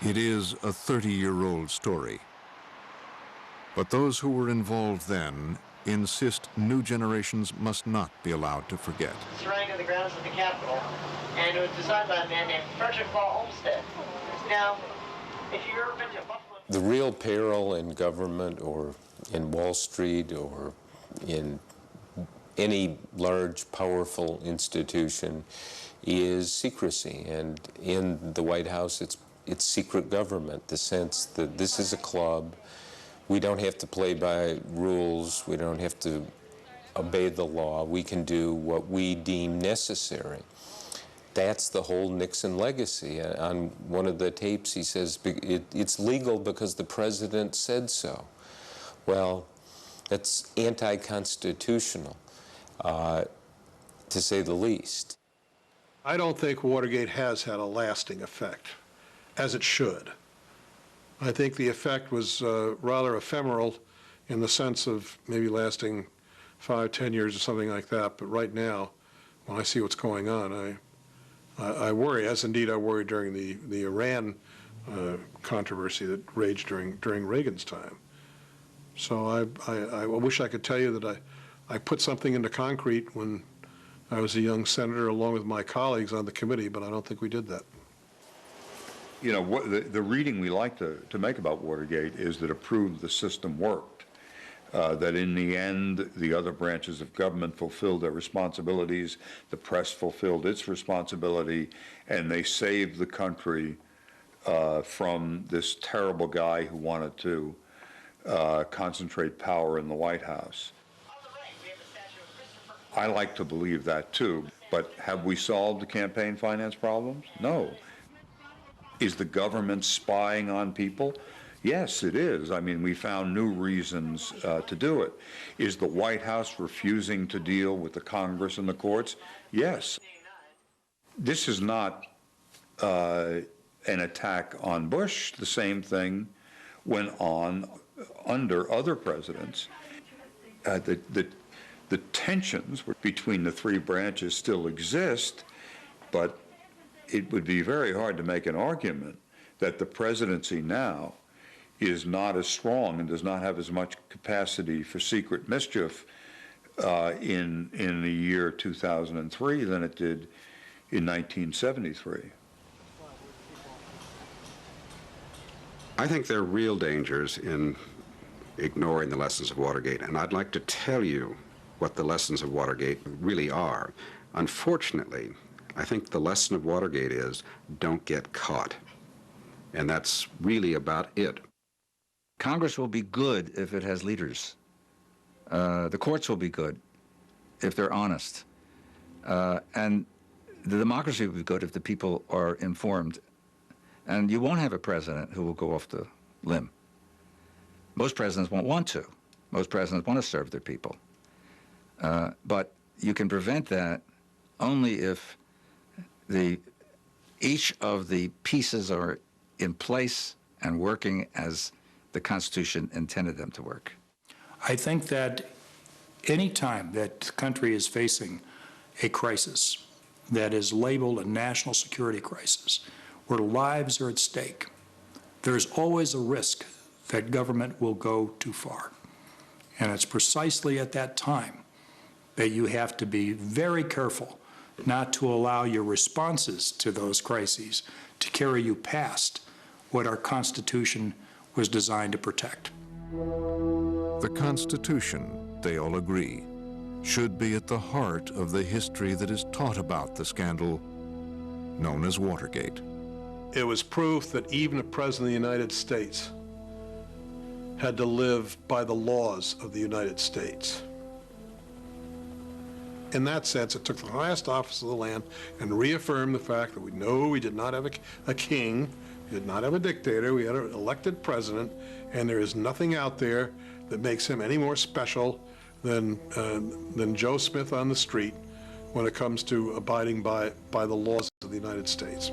It is a 30-year-old story. But those who were involved then insist new generations must not be allowed to forget. Surrounding of the grounds of the Capitol, and it was designed by a man named Frederick Law Olmsted. Now, if you've ever been to Buffalo... The real peril in government or in Wall Street or in any large, powerful institution is secrecy. And in the White House, it's secret government, the sense that this is a club. We don't have to play by rules. We don't have to obey the law. We can do what we deem necessary. That's the whole Nixon legacy. On one of the tapes, he says, it's legal because the president said so. Well, that's anti-constitutional, to say the least. I don't think Watergate has had a lasting effect, as it should. I think the effect was rather ephemeral in the sense of maybe lasting 5, 10 years or something like that. But right now, when I see what's going on, I worry, as indeed I worried during the Iran controversy that raged during Reagan's time. So I wish I could tell you that I put something into concrete when I was a young senator along with my colleagues on the committee, but I don't think we did that. You know, the reading we like to make about Watergate is that it proved the system worked, that in the end, the other branches of government fulfilled their responsibilities, the press fulfilled its responsibility, and they saved the country from this terrible guy who wanted to concentrate power in the White House. I like to believe that too, but have we solved the campaign finance problems? No. Is the government spying on people? Yes, it is. I mean, we found new reasons to do it. Is the White House refusing to deal with the Congress and the courts? Yes. This is not an attack on Bush. The same thing went on under other presidents. The tensions between the three branches still exist, but it would be very hard to make an argument that the presidency now is not as strong and does not have as much capacity for secret mischief in the year 2003 than it did in 1973. I think there are real dangers in ignoring the lessons of Watergate, and I'd like to tell you what the lessons of Watergate really are. Unfortunately, I think the lesson of Watergate is don't get caught. And that's really about it. Congress will be good if it has leaders. The courts will be good if they're honest. And the democracy will be good if the people are informed. And you won't have a president who will go off the limb. Most presidents won't want to. Most presidents want to serve their people. But you can prevent that only if each of the pieces are in place and working as the Constitution intended them to work. I think that any time that the country is facing a crisis that is labeled a national security crisis, where lives are at stake, there's always a risk that government will go too far. And it's precisely at that time that you have to be very careful not to allow your responses to those crises to carry you past what our Constitution was designed to protect. The Constitution, they all agree, should be at the heart of the history that is taught about the scandal known as Watergate. It was proof that even a president of the United States had to live by the laws of the United States. In that sense, it took the highest office of the land and reaffirmed the fact that we did not have a king, we did not have a dictator, we had an elected president, and there is nothing out there that makes him any more special than Joe Smith on the street when it comes to abiding by the laws of the United States.